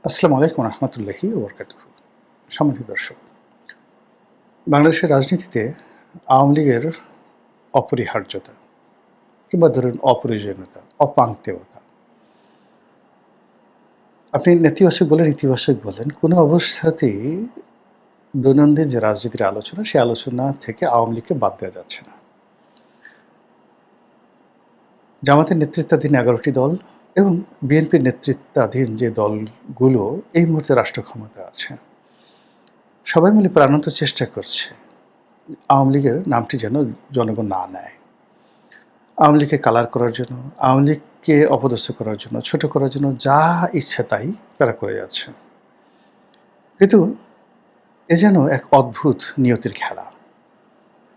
আসসালামু আলাইকুম রহমতুল্লাহি ওবরকাতুহু। সম্মানিত দর্শক, বাংলাদেশের রাজনীতিতে আওয়ামী লীগের অপরিহার্যতা কিংবা ধরুন অপ্রয়োজনীয়তা, অপাংক্তেয়তা, আপনি নেতিবাচক বলেন, ইতিবাচক বলেন, কোনো অবস্থাতেই দৈনন্দিন যে রাজনীতির আলোচনা, সেই আলোচনা থেকে আওয়ামী লীগকে বাদ দেওয়া যাচ্ছে না। জামাতের নেতৃত্বাধীন ১১টি দল এবং বিএনপির নেতৃত্বাধীন যে দলগুলো এই মুহূর্তে রাষ্ট্র ক্ষমতায় আছে, সবাই মিলে প্রাণান্ত চেষ্টা করছে আওয়ামী লীগের নামটি যেন জনগণ না নেয়। আওয়ামী লীগকে কালার করার জন্য, আওয়ামী লীগকে অপদস্থ করার জন্য, ছোট করার জন্য যা ইচ্ছা তাই তারা করে যাচ্ছে। কিন্তু এ যেন এক অদ্ভুত নিয়তির খেলা।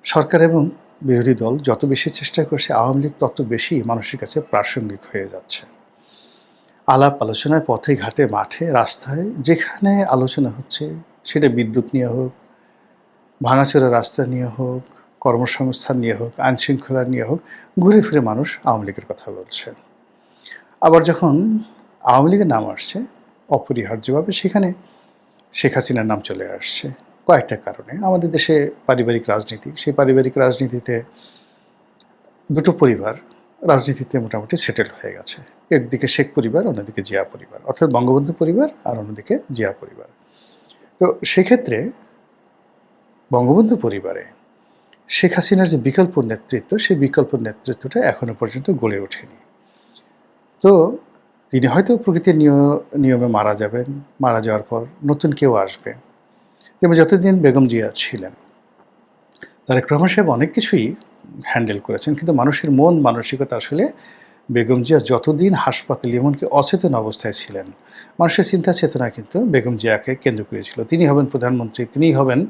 সরকার এবং বিরোধী দল যত বেশি চেষ্টা করছে, আওয়ামী লীগ তত বেশি মানুষের কাছে প্রাসঙ্গিক হয়ে যাচ্ছে। আলাপ আলোচনায় পথে ঘাটে মাঠে রাস্তায় যেখানে আলোচনা হচ্ছে, সেটা বিদ্যুৎ নিয়ে হোক, ভাঙাচোরা রাস্তা নিয়ে হোক, কর্মসংস্থান নিয়ে হোক, আইনশৃঙ্খলা নিয়ে হোক, ঘুরে ফিরে মানুষ আওয়ামী লীগের কথা বলছে। আবার যখন আওয়ামী লীগের নাম আসছে অপরিহার্যভাবে, সেখানে শেখ হাসিনার নাম চলে আসছে কয়েকটা কারণে। আমাদের দেশে পারিবারিক রাজনীতি, সেই পারিবারিক রাজনীতিতে দুটো পরিবার রাজনীতিতে মোটামুটি সেটেল হয়ে গেছে। একদিকে শেখ পরিবার, অন্যদিকে জিয়া পরিবার, অর্থাৎ বঙ্গবন্ধু পরিবার, আর অন্যদিকে জিয়া পরিবার। তো সেক্ষেত্রে বঙ্গবন্ধু পরিবারে শেখ হাসিনার যে বিকল্প নেতৃত্ব, সেই বিকল্প নেতৃত্বটা এখনো পর্যন্ত গড়ে ওঠেনি। তো তিনি হয়তো প্রকৃতির নিয়মে মারা যাবেন, মারা যাওয়ার পর নতুন কেউ আসবে। যেমন যতদিন বেগম জিয়া ছিলেন, তারেক রহমান সাহেব অনেক কিছুই হ্যান্ডেল করেছেন, কিন্তু মানুষের মন মানসিকতা আসলে বেগম জিয়া যতদিন হাসপাতালে এমনকি অচেতন অবস্থায় ছিলেন, মানুষের চিন্তা চেতনা কিন্তু বেগম জিয়াকে কেন্দ্র করেছিল। তিনি হবেন প্রধানমন্ত্রী, তিনিই হবেন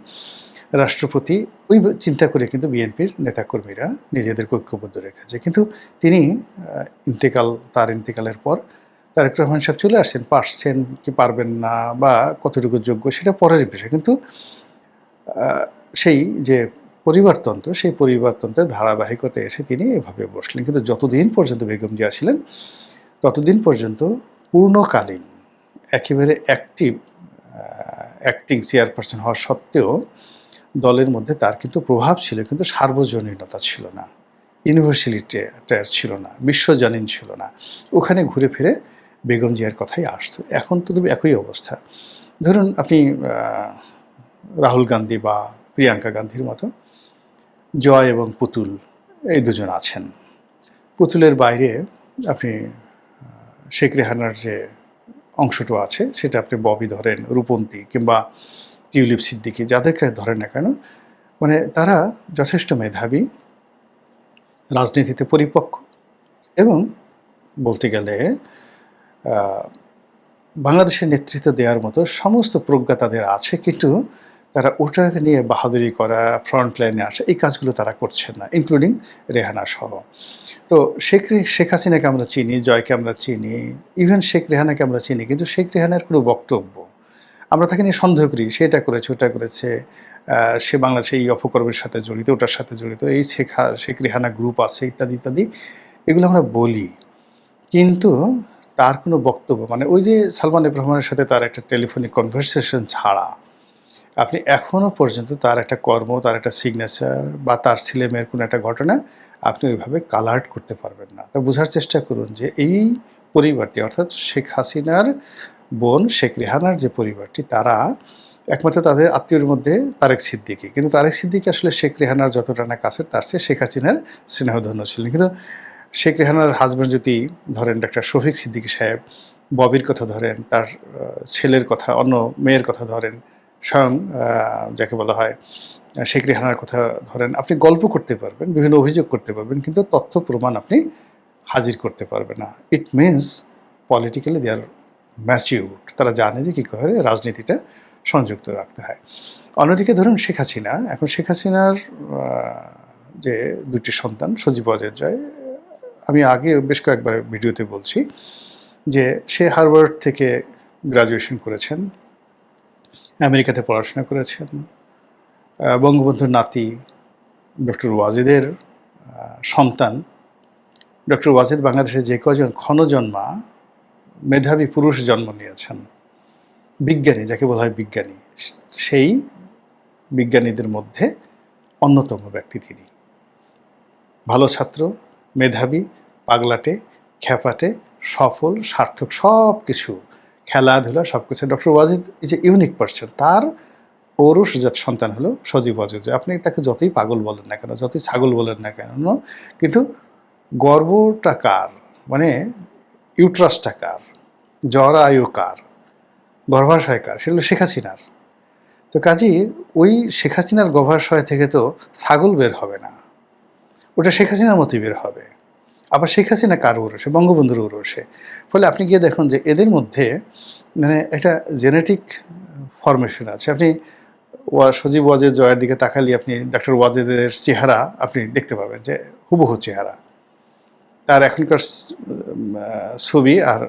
রাষ্ট্রপতি, ওই চিন্তা করে কিন্তু বিএনপির নেতাকর্মীরা নিজেদেরকে ঐক্যবদ্ধ রেখেছে। কিন্তু তিনি তার ইন্তেকালের পর তারেক রহমান সাহেব চলে আসছেন, পারছেন কি পারবেন না বা কতটুকু যোগ্য সেটা পরের বিষয়। কিন্তু সেই যে পরিবারতন্ত্র, সেই পরিবারতন্ত্রের ধারাবাহিকতায় এসে তিনি এভাবে বসলেন। কিন্তু যতদিন পর্যন্ত বেগম জিয়া ছিলেন, ততদিন পর্যন্ত পূর্ণকালীন একেবারে অ্যাক্টিং চেয়ারপারসন হওয়া সত্ত্বেও দলের মধ্যে তার কিন্তু প্রভাব ছিল, কিন্তু সার্বজনীনতা ছিল না, ইউনিভার্সালিটার ছিল না, বিশ্বজনীন ছিল না। ওখানে ঘুরে ফিরে বেগম জিয়ার কথাই আসতো। এখন তো একই অবস্থা। ধরুন আপনি রাহুল গান্ধী বা প্রিয়াঙ্কা গান্ধীর মতো জয় এবং পুতুল, এই দুজন আছেন। পুতুলের বাইরে আপনি শেখ রেহানার যে অংশটা আছে, সেটা আপনি ববি ধরেন, রূপন্তী কিংবা টিউলিপ সিদ্দিকী, যাদেরকে ধরেন না কেন, মানে তারা যথেষ্ট মেধাবী, রাজনীতিতে পরিপক্ক এবং বলতে গেলে বাংলাদেশের নেতৃত্ব দেওয়ার মতো সমস্ত প্রজ্ঞা তাদের আছে, কিন্তু তারা ওটাকে নিয়ে বাহাদুরি করা, ফ্রন্ট লাইনে আসা, এই কাজগুলো তারা করছেন না, ইনক্লুডিং রেহানা সহ। তো শেখ হাসিনাকে আমরা চিনি, জয়কে আমরা চিনি, ইভেন শেখ রেহানাকে আমরা চিনি, কিন্তু শেখ রেহানার কোনো বক্তব্য আমরা তাকে নিয়ে সন্দেহ করি, সে এটা করেছে, ওটা করেছে, সে বাংলাদেশে এই অপকর্মের সাথে জড়িত, ওটার সাথে জড়িত, এই শেখ রেহানা গ্রুপ আছে, ইত্যাদি ইত্যাদি, এগুলো আমরা বলি। কিন্তু তার কোনো বক্তব্য, মানে ওই যে সালমান এফ রহমানের সাথে তার একটা টেলিফোনিক কনভারসেশন ছাড়া আপনি এখনও পর্যন্ত তার একটা কর্ম, তার একটা সিগনেচার বা তার ছেলেমেয়ের কোনো একটা ঘটনা আপনি ওইভাবে কালার্ট করতে পারবেন না। তা বোঝার চেষ্টা করুন যে এই পরিবারটি, অর্থাৎ শেখ হাসিনার বোন শেখ রেহানার যে পরিবারটি, তারা একমাত্র তাদের আত্মীয়র মধ্যে তারেক সিদ্দিকী, কিন্তু তারেক সিদ্দিকী আসলে শেখ রেহানার যতটা না কাছে, তার চেয়ে শেখ হাসিনার স্নেহধন্য ছিলেন। কিন্তু শেখ রেহানার হাজব্যান্ড যদি ধরেন ডাক্তার শফিক সিদ্দিকী সাহেব, ববির কথা ধরেন, তার ছেলের কথা, অন্য মেয়ের কথা ধরেন, স্বয়ং যাকে বলা হয় শেখ রেহানার কথা ধরেন, আপনি গল্প করতে পারবেন, বিভিন্ন অভিযোগ করতে পারবেন, কিন্তু তথ্য প্রমাণ আপনি হাজির করতে পারবেন না। It means politically they are matured, তারা জানে যে কী করে রাজনীতিটা সংযুক্ত রাখতে হয়। অন্যদিকে ধরুন শেখ হাসিনা, এখন শেখ হাসিনার যে দুটি সন্তান সজীব ওয়াজেদ জয়, আমি আগে বেশ কয়েকবার ভিডিওতে বলছি যে সে হার্ভার্ড থেকে গ্রাজুয়েশন করেছেন, আমেরিকাতে পড়াশোনা করেছেন, বঙ্গবন্ধুর নাতি ডক্টর ওয়াজেদের সন্তান। ডক্টর ওয়াজেদ বাংলাদেশে যে কজন ক্ষণজন্মা মেধাবী পুরুষ জন্ম নিয়েছেন, বিজ্ঞানী, যাকে বলা হয় বিজ্ঞানী, সেই বিজ্ঞানীদের মধ্যে অন্যতম ব্যক্তি তিনি। ভালো ছাত্র, মেধাবী, পাগলাটে, খ্যাপাটে, সফল, সার্থক, সব কিছু, খেলাধুলা সব কিছু। Doctor Wazed is a unique person. তার পৌরুষজাত সন্তান হলো সজীব ওয়াজেদ। আপনি তাকে যতই পাগল বলেন না কেন, যতই ছাগল বলেন না কেন, কিন্তু গর্বটা কার, মানে ইউট্রাসটা কার, জরায়ু কার, গর্ভাশয় কার, সেগুলো শেখ হাসিনার। তো কাজেই ওই শেখ হাসিনার গর্ভাশয় থেকে তো ছাগল বের হবে না, ওটা শেখ হাসিনার মতোই বের হবে। আবার শেখ হাসিনা কার উরসে? বঙ্গবন্ধুর উরসে। ফলে আপনি গিয়ে দেখুন যে এদের মধ্যে মানে একটা জেনেটিক ফরমেশন আছে। আপনি সজীব ওয়াজেদ জয়ের দিকে তাকালে আপনি ডক্টর ওয়াজেদের চেহারা আপনি দেখতে পাবেন যে হুবহু চেহারা। তার এখনকার ছবি আর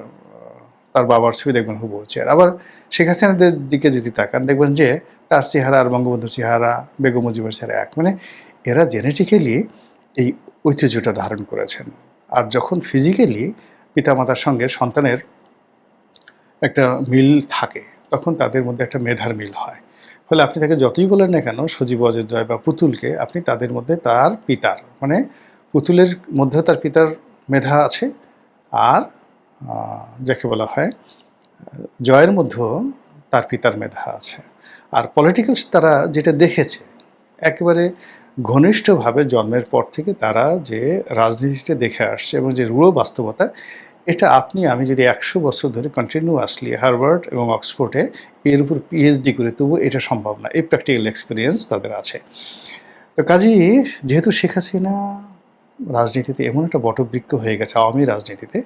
তার বাবার ছবি দেখবেন হুবহু চেহারা। আবার শেখ হাসিনাদের দিকে যদি তাকান দেখবেন যে তার চেহারা আর বঙ্গবন্ধুর চেহারা, বেগম মুজিবের চেহারা এক। মানে এরা জেনেটিক্যালি এই ঐতিহ্যটা ধারণ করেছেন। আর যখন ফিজিক্যালি পিতামাতার সঙ্গে সন্তানের একটা মিল থাকে, তখন তাদের মধ্যে একটা মেধার মিল হয়। ফলে আপনি তাকে যতই বলেন না কেন সজীব ওয়াজেদ জয় বা পুতুলকে, আপনি তাদের মধ্যে তার পিতার, মানে পুতুলের মধ্যেও তার পিতার মেধা আছে, আর যাকে বলা হয় জয়ের মধ্যেও তার পিতার মেধা আছে। আর পলিটিক্যালস তারা যেটা দেখেছে একেবারে ঘনিষ্ঠভাবে জন্মের পর থেকে, তারা যে রাজনীতিটা দেখে আসছে এবং যে রূঢ় বাস্তবতা, এটা আপনি আমি যদি 100 বছর ধরে কন্টিনিউয়াসলি হার্ভার্ড এবং অক্সফোর্ডে এর উপর পিএইচডি করে, তবু এটা সম্ভব না। এই প্র্যাকটিক্যাল এক্সপিরিয়েন্স তাদের আছে। তো কাজেই যেহেতু শেখ হাসিনা রাজনীতিতে এমন একটা বটবৃক্ষ হয়ে গেছে, আওয়ামী রাজনীতিতে,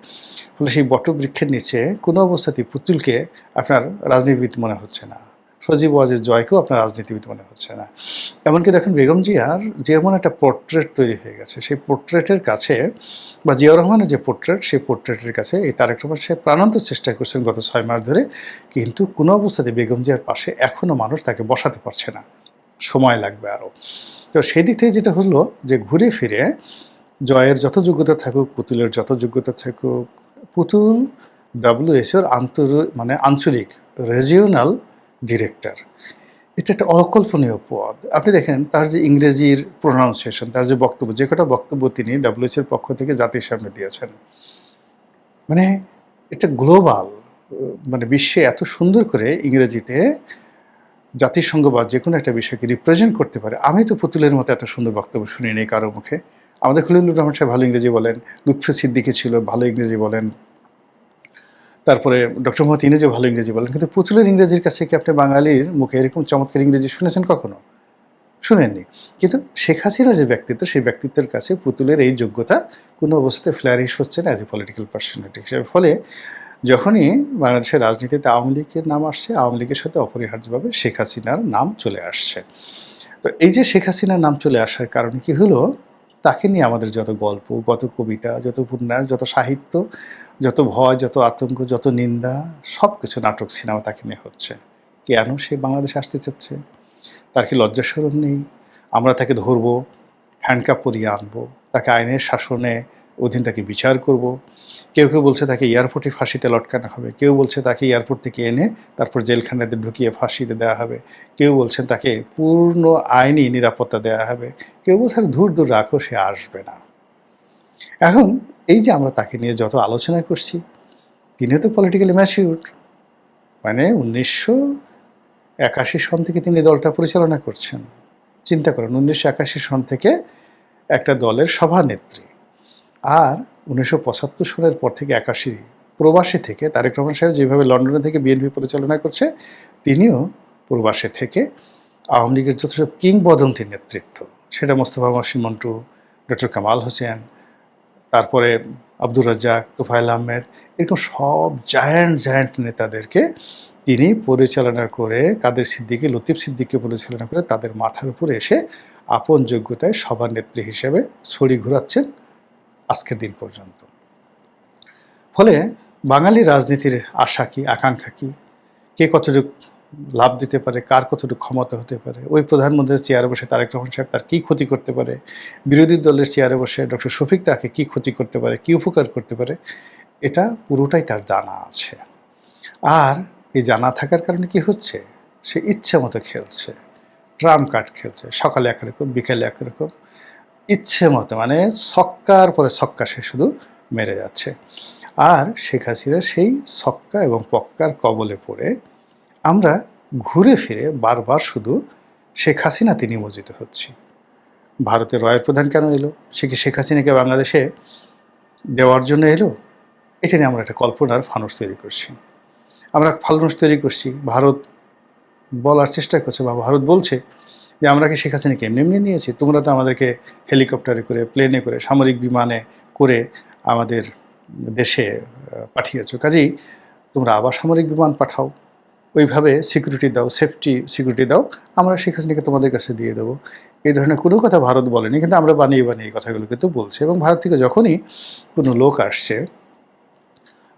ফলে সেই বটবৃক্ষের নিচে কোনো অবস্থাতেই পুতুলকে আপনার রাজনীতিবিদ মনে হচ্ছে না, সজীব ওয়াজেদ জয়কেও আপনার রাজনীতিবিদ মনে হচ্ছে না। এমনকি দেখুন বেগম জিয়ার যেমন একটা পোর্ট্রেট তৈরি হয়ে গেছে, সেই পোর্ট্রেটের কাছে, বা জিয়াউর রহমানের যে পোর্ট্রেট, সেই পোর্ট্রেটের কাছে এই তারেক রহমান সাহেব প্রাণান্ত চেষ্টা করছেন গত 6 মাস ধরে, কিন্তু কোনো অবস্থাতে বেগম জিয়ার পাশে এখনও মানুষ তাকে বসাতে পারছে না, সময় লাগবে আরও। তো সেই দিক থেকে যেটা হলো যে ঘুরে ফিরে জয়ের যত যোগ্যতা থাকুক, পুতুলের যত যোগ্যতা থাকুক, পুতুল ডাব্লিউএইচওর মানে আঞ্চলিক রিজিওনাল ডিরেক্টর। এটা একটা অকল্পনীয় পদ। আপনি দেখেন তার যে ইংরেজির প্রোনাউন্সিয়েশন, তার যে বক্তব্য, যে কটা বক্তব্য তিনি ডাব্লিউএইচওর পক্ষ থেকে জাতির সামনে দিয়েছেন, মানে এটা গ্লোবাল, মানে বিশ্বে এত সুন্দর করে ইংরেজিতে জাতিসংঘ বা যে কোনো একটা বিষয়কে রিপ্রেজেন্ট করতে পারে। আমি তো পুতুলের মতো এত সুন্দর বক্তব্য শুনি নেই কারো মুখে। আমাদের খলিলুর রহমান সাহেব ভালো ইংরেজি বলেন, লুৎফে সিদ্দিকী ছিল ভালো ইংরেজি বলেন, তারপরে ডক্টর মোহাম্মদ ইনুজও ভালো ইংরেজি বলেন, কিন্তু পুতুলের ইংরেজির কাছে কি আপনি বাঙালির মুখে এরকম চমৎকার ইংরেজি শুনেছেন কখনো? শুনেননি। কিন্তু শেখ হাসিনার যে ব্যক্তিত্ব, সেই ব্যক্তিত্বের কাছে পুতুলের এই যোগ্যতা কোনো অবস্থাতে ফ্লারিশ হচ্ছে না অ্যাজ এ পলিটিক্যাল পার্সোনালিটি হিসেবে। ফলে যখনই বাংলাদেশের রাজনীতিতে আওয়ামী লীগের নাম আসছে, আওয়ামী লীগের সাথে অপরিহার্যভাবে শেখ হাসিনার নাম চলে আসছে। তো এই যে শেখ হাসিনার নাম চলে আসার কারণে কি হলো, তাকে নিয়ে আমাদের যত গল্প, যত কবিতা, যত উপন্যাস, যত সাহিত্য, যত ভয়, যত আতঙ্ক, যত নিন্দা, সব কিছু নাটক সিনেমা তাকে নিয়ে হচ্ছে। কেন সে বাংলাদেশে আসতে চাচ্ছে? তার কি লজ্জা শরম নেই? আমরা তাকে ধরবো, হ্যান্ডকাপ পরিয়ে আনবো, তাকে আইনের শাসনে অধীন তাকে বিচার করব। কেউ কেউ বলছে তাকে এয়ারপোর্টে ফাঁসিতে লটকানো হবে, কেউ বলছে তাকে এয়ারপোর্ট থেকে এনে তারপর জেলখানাতে ঢুকিয়ে ফাঁসিতে দেওয়া হবে, কেউ বলছেন তাকে পূর্ণ আইনি নিরাপত্তা দেওয়া হবে, কেউ বলছে দূর দূর রাখো, সে আসবে না। এখন এই যে আমরা তাকে নিয়ে যত আলোচনা করছি, তিনিও তো পলিটিক্যালি ম্যাচিউরড, মানে 1981 সন থেকে তিনি দলটা পরিচালনা করছেন। চিন্তা করেন, 1981 সন থেকে একটা দলের সভানেত্রী। আর 1975 সালের পর থেকে 81 প্রবাসী থেকে তারেক রহমান সাহেব যেভাবে লন্ডনে থেকে বিএনপি পরিচালনা করছে, তিনিও প্রবাসী থেকে আওয়ামী লীগের যত সব কিংবদন্তির নেতৃত্ব, সেটা মোস্তফা মহসিন মন্টু, ডক্টর কামাল হোসেন, তারপরে আব্দুর রাজ্জাক, তোফায়েল আহমেদ, এরকম সব জায়ান্ট নেতাদেরকে তিনি পরিচালনা করে, কাদের সিদ্দিকী, লতিফ সিদ্দিককে পরিচালনা করে তাদের মাথার উপরে এসে আপন যোগ্যতায় সভানেত্রী হিসেবে ছড়ি ঘোরাচ্ছেন আজকের দিন পর্যন্ত। ফলে বাঙালি রাজনীতির আশা কি, আকাঙ্ক্ষা কি, কে কতটুকু লাভ দিতে পারে, কার কতটুকু ক্ষমতা হতে পারে, ওই প্রধানমন্ত্রীর চেয়ারে বসে তারেক রহমান সাহেব তার কী ক্ষতি করতে পারে, বিরোধী দলের চেয়ারে বসে ডক্টর শফিক তাকে কী ক্ষতি করতে পারে, কী উপকার করতে পারে, এটা পুরোটাই তার জানা আছে। আর এই জানা থাকার কারণে কি হচ্ছে, সে ইচ্ছে মতো খেলছে, ট্রাম্প কার্ড খেলছে, সকালে একরকম বিকেলে একরকম, ইচ্ছে মতো, মানে ছক্কার পরে ছক্কা সে শুধু মেরে যাচ্ছে। আর শেখ হাসিনা সেই ছক্কা এবং পক্কার কবলে পড়ে আমরা ঘুরে ফিরে বারবার শুধু শেখ হাসিনাতে নিমজ্জিত হচ্ছি। ভারতের রয়ের প্রধান কেন এলো? সে কি শেখ হাসিনাকে বাংলাদেশে দেওয়ার জন্য এলো? এটা নিয়ে আমরা একটা কল্পনার ফানুস তৈরি করছি। আমরা ফানুস তৈরি করছি, ভারত বলার চেষ্টা করছে বা ভারত বলছে যে আমরা কি শেখ হাসিনাকে এমনি এমনি নিয়েছি? তোমরা তো আমাদেরকে হেলিকপ্টারে করে, প্লেনে করে, সামরিক বিমানে করে আমাদের দেশে পাঠিয়েছো, কাজেই তোমরা আবার সামরিক বিমান পাঠাও, ওইভাবে সিকিউরিটি দাও, সেফটি সিকিউরিটি দাও, আমরা শেখ হাসিনাকে তোমাদের কাছে দিয়ে দেবো। এই ধরনের কোনো কথা ভারত বলেনি, কিন্তু আমরা বানিয়ে বানিয়ে এই কথাগুলো কিন্তু বলছি। এবং ভারত থেকে যখনই কোনো লোক আসছে,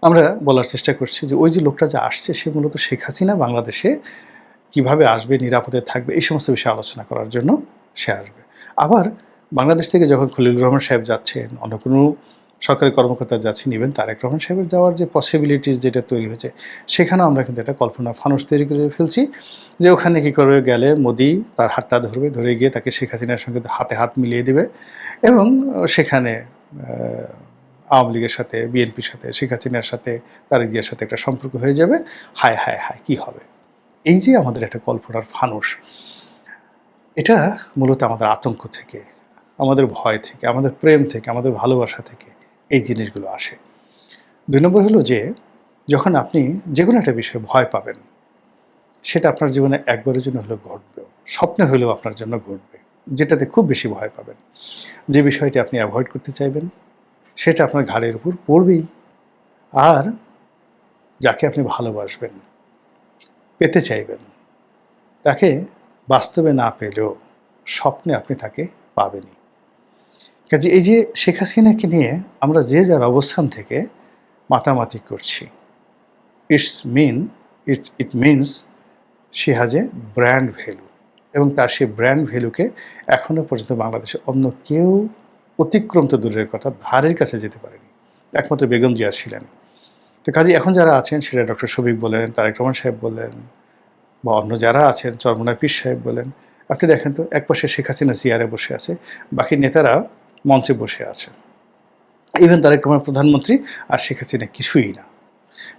আমরা বলার চেষ্টা করছি যে ওই যে লোকটা যে আসছে সে মূলত শেখ হাসিনা বাংলাদেশে কিভাবে আসবে, নিরাপদে থাকবে, এই সমস্ত বিষয়ে আলোচনা করার জন্য সে আসবে। আবার বাংলাদেশ থেকে যখন খলিলুর রহমান সাহেব যাচ্ছেন, অন্য কোনো সরকারি কর্মকর্তা যাচ্ছেন, ইভেন তারেক রহমান সাহেবের যাওয়ার যে পসিবিলিটিস যেটা তৈরি হয়েছে, সেখানেও আমরা কিন্তু একটা কল্পনা ফানুস তৈরি করে ফেলছি যে ওখানে কী করে গেলে মোদি তার হাতটা ধরবে, ধরে গিয়ে তাকে শেখ হাসিনার সঙ্গে হাতে হাত মিলিয়ে দেবে এবং সেখানে আওয়ামী লীগের সাথে, বিএনপির সাথে, শেখ হাসিনার সাথে, তারেক জিয়ার সাথে একটা সম্পর্ক হয়ে যাবে। হায় হায় হায়, কী হবে? এই যে আমাদের একটা কল্পনার ফানুস, এটা মূলত আমাদের আতঙ্ক থেকে, আমাদের ভয় থেকে, আমাদের প্রেম থেকে, আমাদের ভালোবাসা থেকে এই জিনিসগুলো আসে। ২ নম্বর হলো যে যখন আপনি যে কোনো একটা বিষয়ে ভয় পাবেন, সেটা আপনার জীবনে একবারের জন্য হলেও ঘটবে, স্বপ্নে হলেও আপনার জন্য ঘটবে, যেটাতে খুব বেশি ভয় পাবেন, যে বিষয়টি আপনি অ্যাভয়েড করতে চাইবেন, সেটা আপনার ঘাড়ের উপর পড়বেই। আর যাকে আপনি ভালোবাসবেন, পেতে চাইবেন, তাকে বাস্তবে না পেলেও স্বপ্নে আপনি তাকে পাবেনই। কাজে এই যে শেখ হাসিনাকে নিয়ে আমরা যে যার অবস্থান থেকে মাতামাতি করছি, it means she has a brand value, এবং তার সেই ব্র্যান্ড ভ্যালুকে এখনও পর্যন্ত বাংলাদেশে অন্য কেউ অতিক্রম তো দূরের কথা, ধারের কাছে যেতে পারেনি, একমাত্র বেগম জিয়া ছিলেন। তো কাজে এখন যারা আছেন, সেটা ডক্টর শফিক বলেন, তারেক রহমান সাহেব বলেন, বা অন্য যারা আছেন, চরমনায় পীর সাহেব বলেন, আপনি দেখেন তো একপাশে শেখ হাসিনা চেয়ারে বসে আছে, বাকি নেতারা মঞ্চে বসে আছে, ইভেন তারেক রহমান প্রধানমন্ত্রী, আর শেখ হাসিনা কিছুই না।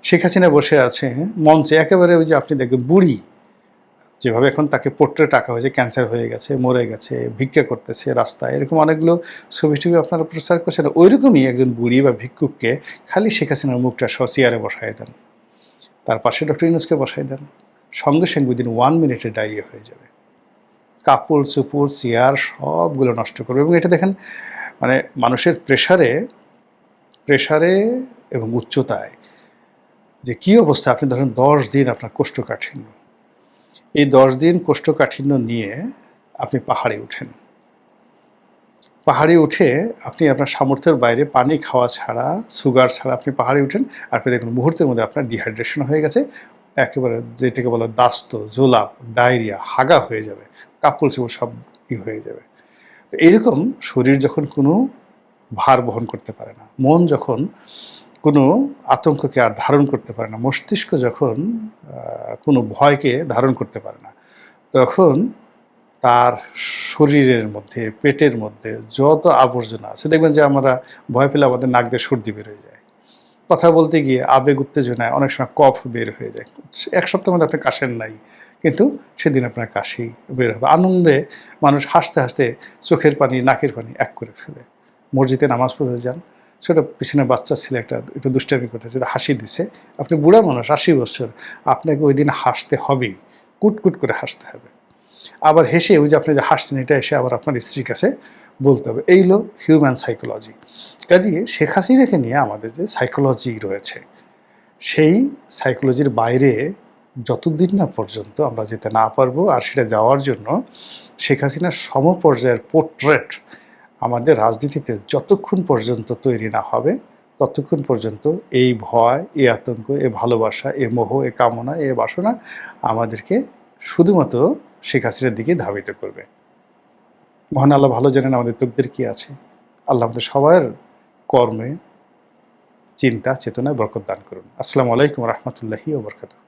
শেখ হাসিনা বসে আছে মঞ্চে, একেবারে ওই যে আপনি দেখবেন বুড়ি, যেভাবে এখন তাকে পোর্ট্রেট আঁকা হয়েছে, ক্যান্সার হয়ে গেছে, মরে গেছে, ভিক্ষা করতেছে রাস্তায়, এরকম অনেকগুলো ছবি টবি আপনারা প্রচার করছেন, ওইরকমই একজন বুড়ি বা ভিক্ষুককে খালি শেখ হাসিনার মুখটা সহ চেয়ারে বসায় দেন, তার পাশে ডক্টর ইউনূসকে বসায় দেন, সঙ্গে সঙ্গে উইদিন 1 মিনিটে ডায়রিয়া হয়ে যাবে, কাপড় চোপড় চেয়ার সবগুলো নষ্ট করবে। এবং এটা দেখেন, মানে মানুষের প্রেশারে এবং উচ্চতায় যে কী অবস্থা। আপনি ধরেন 10 দিন আপনার কোষ্ঠকাঠিন্য, এই 10 দিন কোষ্ঠকাঠিন্য নিয়ে আপনি পাহাড়ে উঠেন, পাহাড়ে উঠে আপনি আপনার সামর্থ্যের বাইরে পানি খাওয়া ছাড়া, সুগার ছাড়া আপনি পাহাড়ে উঠেন, আপনি দেখুন মুহূর্তের মধ্যে আপনার ডিহাইড্রেশন হয়ে গেছে, একেবারে যেটাকে বলা দাস্ত, জোলাপ, ডায়রিয়া, হাগা হয়ে যাবে, কাপড় চোপড় সব হয়ে যাবে। তো এইরকম শরীর যখন কোনো ভার বহন করতে পারে না, মন যখন কোনো আতঙ্ককে আর ধারণ করতে পারে না, মস্তিষ্ক যখন কোনো ভয়কে ধারণ করতে পারে না, তখন তার শরীরের মধ্যে, পেটের মধ্যে যত আবর্জনা আছে, দেখবেন যে আমরা ভয় পেলে আমাদের নাক দিয়ে সর্দি বের হয়ে যায়, কথা বলতে গিয়ে আবেগ উত্তেজনায় অনেক সময় কফ বের হয়ে যায়। 1 সপ্তাহের মধ্যে আপনি কাশেন নাই, কিন্তু সেদিন আপনার কাশি বের হবে। আনন্দে মানুষ হাসতে হাসতে চোখের পানি, নাকের পানি এক করে ফেলে। মসজিদে নামাজ পড়তে যান, সেটা পিছনে বাচ্চা ছেলে একটু দুষ্টামি করতেছে, হাসি দিছে, আপনি বুড়া মানুষ, 80 বছর, আপনাকে ওই দিন হাসতে হবেই, কুটকুট করে হাসতে হবে। আবার হেসে ওই যে আপনি যে হাসছেন, এটা এসে আবার আপনার স্ত্রীর কাছে বলতে হবে। এই হলো হিউম্যান সাইকোলজি। কাজেই শেখ হাসিনাকে নিয়ে আমাদের যে সাইকোলজি রয়েছে, সেই সাইকোলজির বাইরে যতদিন না পর্যন্ত আমরা যেতে না পারবো, আর সেটা যাওয়ার জন্য শেখ হাসিনার সমপর্যায়ের পোর্ট্রেট আমাদের রাজনীতিতে যতক্ষণ পর্যন্ত তৈরি না হবে, ততক্ষণ পর্যন্ত এই ভয়, এই আতঙ্ক, এ ভালোবাসা, এ মোহ, এ কামনা, এ বাসনা আমাদেরকে শুধুমাত্র শেখ হাসিনার দিকে ধাবিত করবে। মহান আল্লাহ ভালো জানেন আমাদের তকদির কী আছে। আল্লাহ আমাদের সবার কর্মে, চিন্তা, চেতনায় বরকত দান করুন। আসসালামু আলাইকুম রহমতুল্লাহি ওয়া বারাকাতুহু।